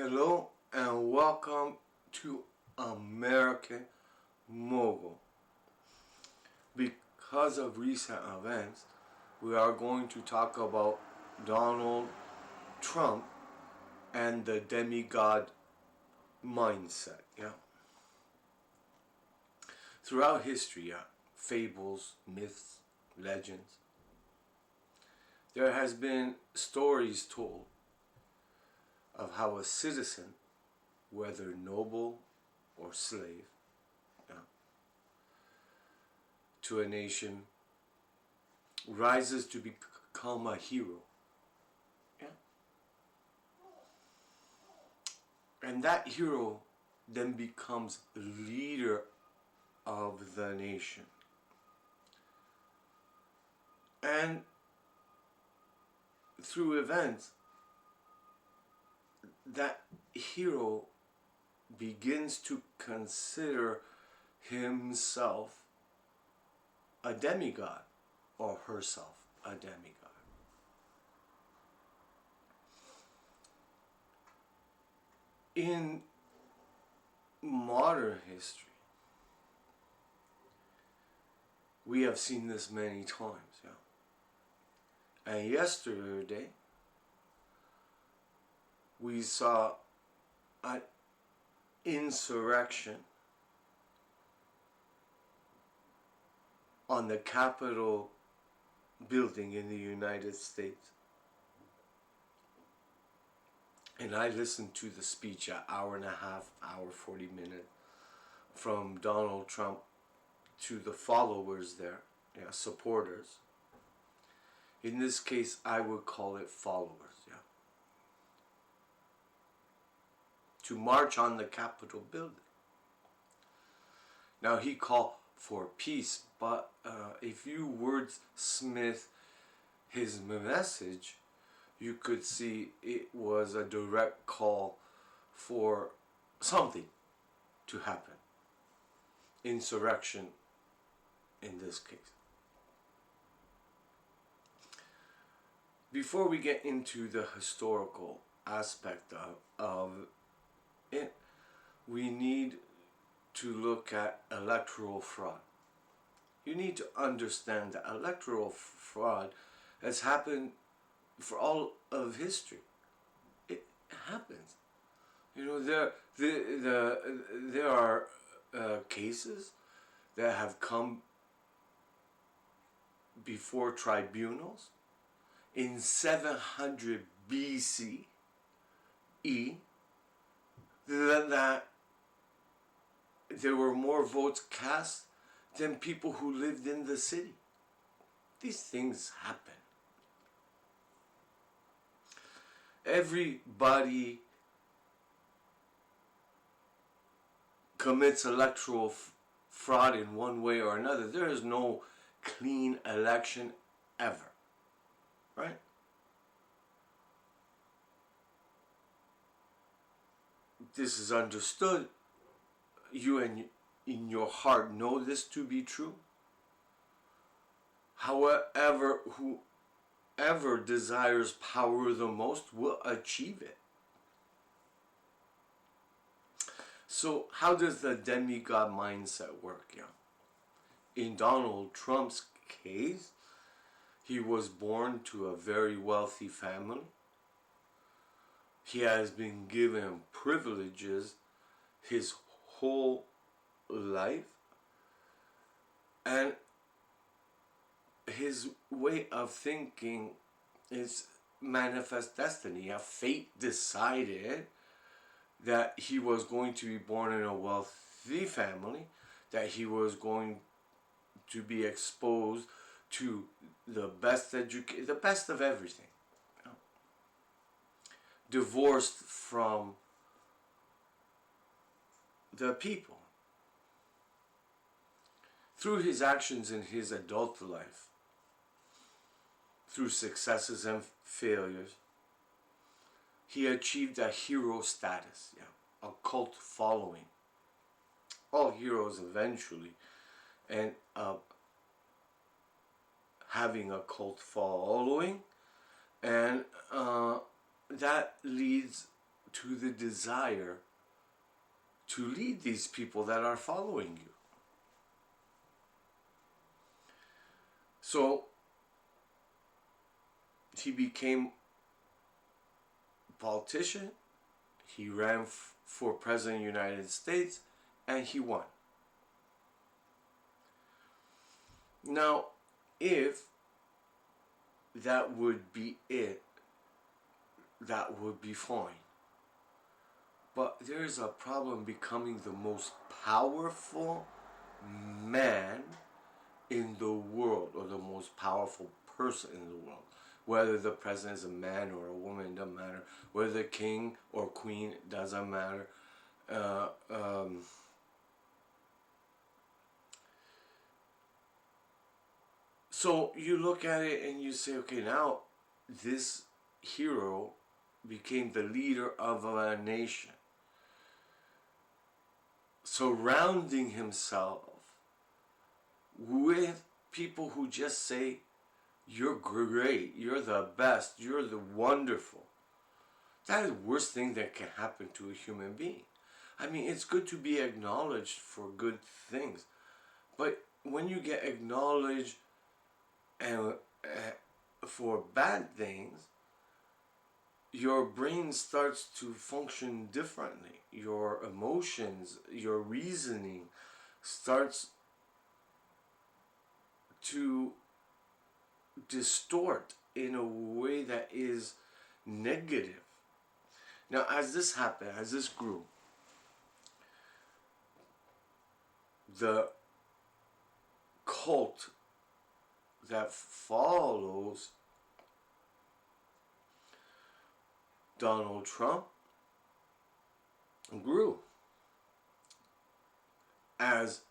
Hello and welcome to American Mogul. Because of recent events, we are going to talk about Donald Trump and the Demi-God mindset. Throughout history, fables, myths, legends, there has been stories told of how a citizen, whether noble or slave, to a nation, rises to become a hero. And that hero then becomes leader of the nation. And through events, that hero begins to consider himself a demigod or herself a demigod. In modern history, we have seen this many times. And yesterday, we saw an insurrection on the Capitol building in the United States. And I listened to the speech, an hour and a half, hour 40 minutes, from Donald Trump to the followers there, supporters. In this case, I would call it followers, to march on the Capitol building. Now, he called for peace, but if you wordsmith his message, you could see it was a direct call for something to happen. Insurrection in this case. Before we get into the historical aspect of it, we need to look at electoral fraud. You need to understand that electoral fraud has happened for all of history. It happens. There are cases that have come before tribunals in 700 BC that there were more votes cast than people who lived in the city. These things happen. Everybody commits electoral fraud in one way or another. There is no clean election ever. Right? This is understood. You and in your heart know this to be true. However, whoever desires power the most will achieve it. So how does the demigod mindset work? In Donald Trump's case, he was born to a very wealthy family. He has been given privileges his whole life. And his way of thinking is manifest destiny. Fate decided that he was going to be born in a wealthy family, that he was going to be exposed to the best the best of everything. Divorced from the people. Through his actions in his adult life, through successes and failures, he achieved a hero status, a cult following. All heroes eventually end up having a cult following, and that leads to the desire to lead these people that are following you. So he became a politician, he ran for president of the United States, and he won. Now, if that would be it, that would be fine. But there's a problem becoming the most powerful man in the world, or the most powerful person in the world. Whether the president is a man or a woman, doesn't matter. Whether the king or queen, doesn't matter. So you look at it and you say, okay, now this hero became the leader of a nation, surrounding himself with people who just say, you're great, you're the best, you're the wonderful. That is the worst thing that can happen to a human being. I mean, it's good to be acknowledged for good things, but when you get acknowledged and for bad things, your brain starts to function differently. Your emotions, your reasoning starts to distort in a way that is negative. Now, as this happened, as this grew, the cult that follows Donald Trump grew as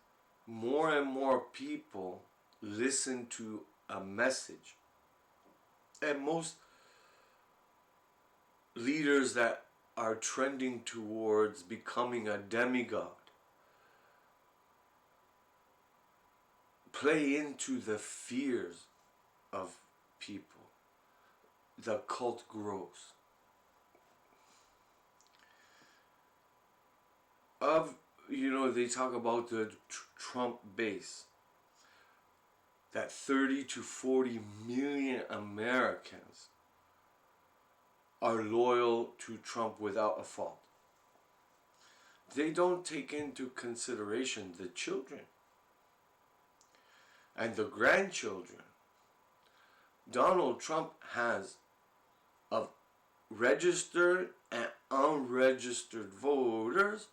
more and more people listened to a message. And most leaders that are trending towards becoming a demigod play into the fears of people. The cult grows. They talk about the Trump base, that 30 to 40 million Americans are loyal to Trump without a fault. They don't take into consideration the children and the grandchildren. Donald Trump has of registered and unregistered voters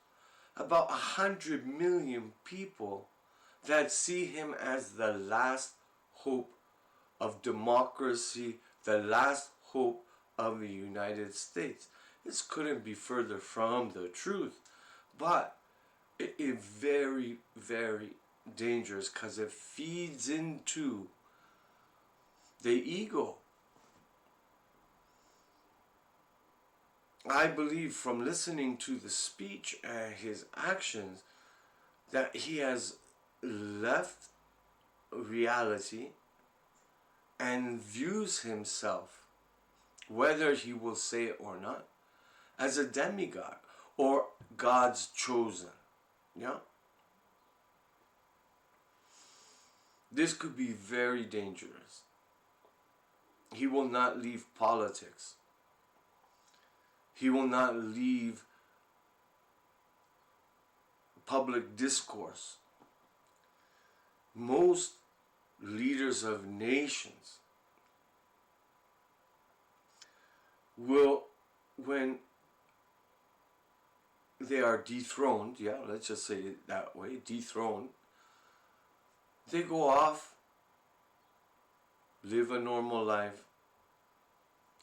about 100 million people that see him as the last hope of democracy, the last hope of the United States. This couldn't be further from the truth, but it is very, very dangerous because it feeds into the ego. I believe from listening to the speech and his actions that he has left reality and views himself, whether he will say it or not, as a demigod or God's chosen. Yeah? This could be very dangerous. He will not leave politics. He will not leave public discourse. Most leaders of nations will, when they are dethroned, let's just say it that way, dethroned, they go off, live a normal life,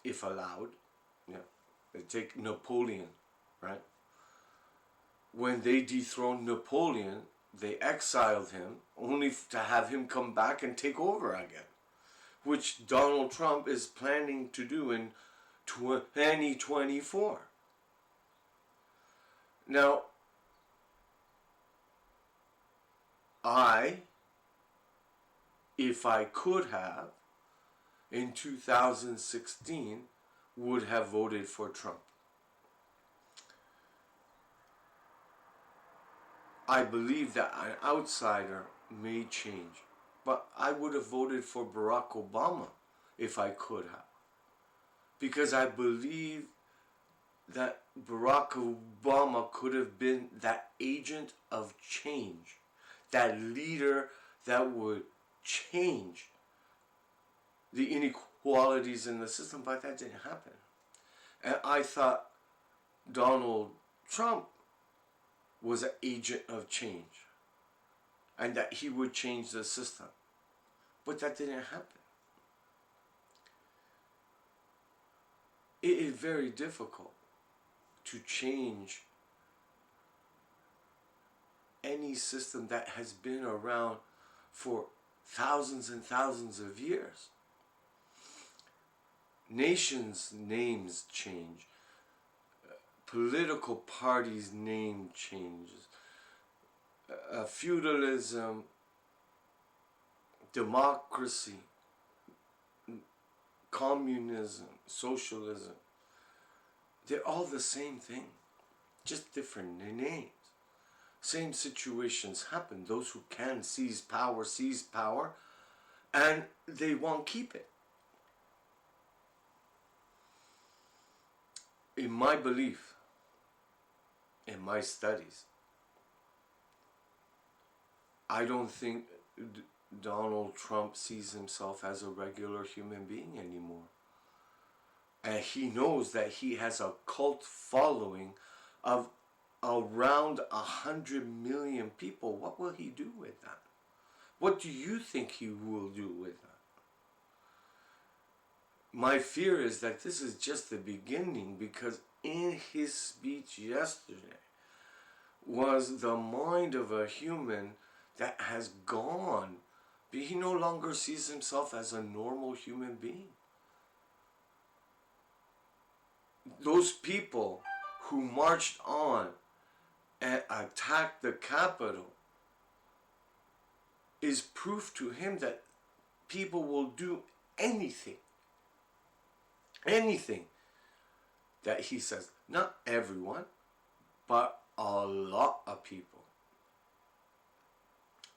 if allowed. They take Napoleon, right? When they dethroned Napoleon, they exiled him only to have him come back and take over again, which Donald Trump is planning to do in 2024. Now, if I could have, in 2016, would have voted for Trump. I believe that an outsider may change. But I would have voted for Barack Obama if I could have. Because I believe that Barack Obama could have been that agent of change, that leader that would change the inequalities in the system, but that didn't happen. And I thought Donald Trump was an agent of change and that he would change the system. But that didn't happen. It is very difficult to change any system that has been around for thousands and thousands of years. Nations' names change. Political parties' name changes. Feudalism, democracy, communism, socialism, they're all the same thing, just different names. Same situations happen. Those who can seize power, and they won't keep it. In my belief, in my studies, I don't think Donald Trump sees himself as a regular human being anymore. And he knows that he has a cult following of around 100 million people. What will he do with that? What do you think he will do with that? My fear is that this is just the beginning, because in his speech yesterday was the mind of a human that has gone. He no longer sees himself as a normal human being. Those people who marched on and attacked the Capitol is proof to him that people will do anything that he says. Not everyone, but a lot of people.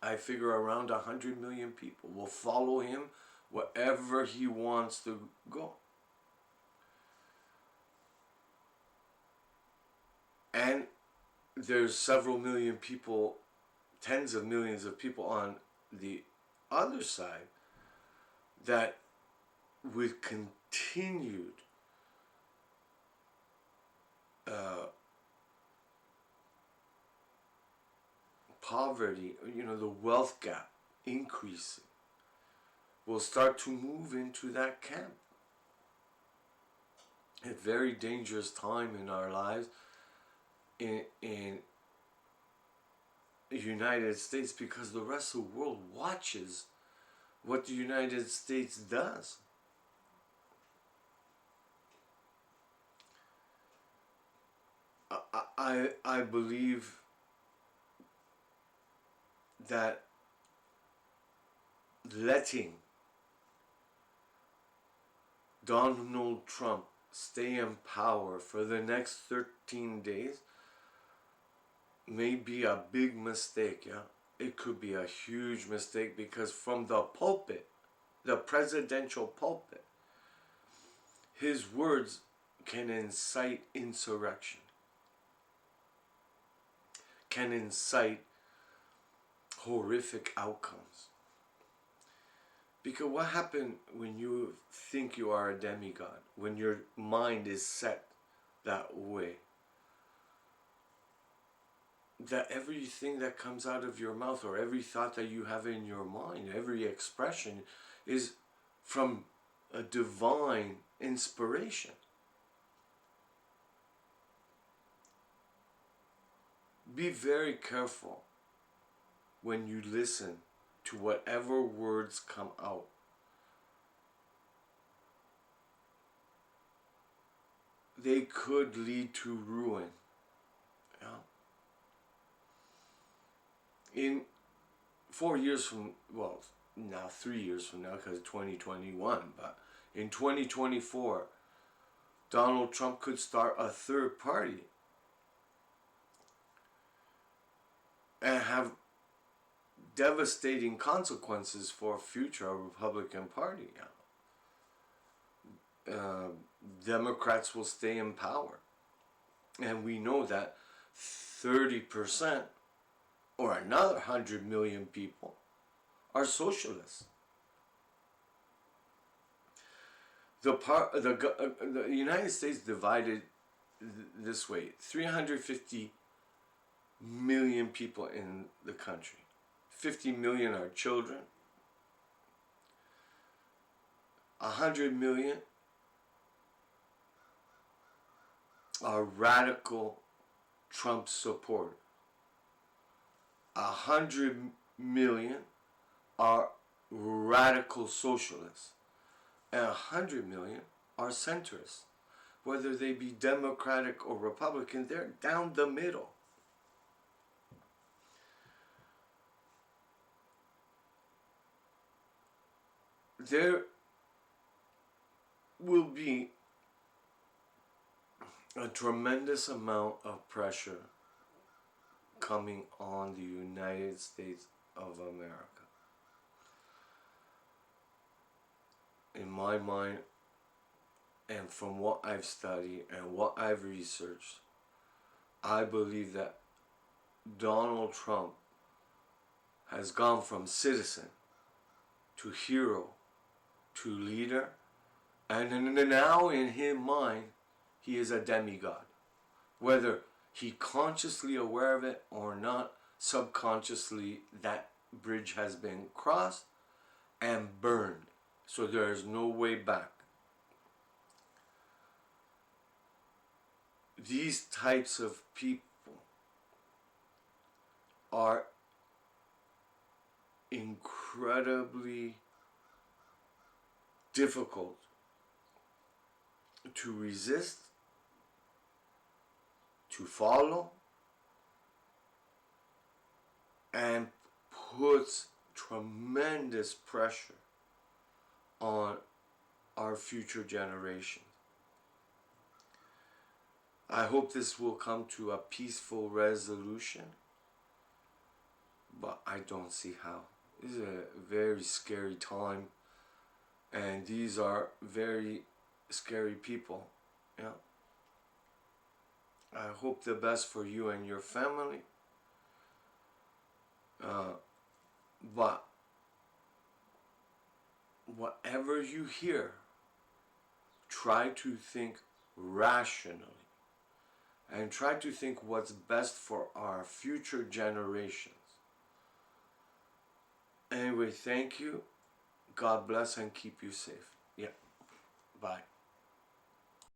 I figure around 100 million people will follow him wherever he wants to go. And there's several million people, tens of millions of people on the other side that with continued poverty, the wealth gap increasing, will start to move into that camp. A very dangerous time in our lives in the United States, because the rest of the world watches what the United States does. I believe that letting Donald Trump stay in power for the next 13 days may be a big mistake, yeah? It could be a huge mistake, because from the pulpit, the presidential pulpit, his words can incite insurrection, can incite horrific outcomes. Because what happens when you think you are a demigod, when your mind is set that way? That everything that comes out of your mouth, or every thought that you have in your mind, every expression is from a divine inspiration. Be very careful when you listen to whatever words come out. They could lead to ruin. Yeah. In 4 years from, well, now 3 years from now, because 2021, but in 2024, Donald Trump could start a third party. and have devastating consequences for future Republican Party. Uh, Democrats will stay in power. And we know that 30% or another 100 million people are socialists. The United States divided this way: 350 million people in the country. 50 million are children. 100 million are radical Trump supporters. 100 million are radical socialists. And 100 million are centrists. Whether they be Democratic or Republican, they're down the middle. There will be a tremendous amount of pressure coming on the United States of America. In my mind, and from what I've studied and what I've researched, I believe that Donald Trump has gone from citizen to hero to leader, and now in his mind, he is a demigod. Whether he consciously aware of it or not, subconsciously that bridge has been crossed and burned. So there is no way back. These types of people are incredibly difficult to resist, to follow, and puts tremendous pressure on our future generations. I hope this will come to a peaceful resolution, but I don't see how. This is a very scary time, and these are very scary people. Yeah. I hope the best for you and your family. But whatever you hear, try to think rationally and try to think what's best for our future generations. Anyway, thank you. God bless and keep you safe. Yeah. Bye.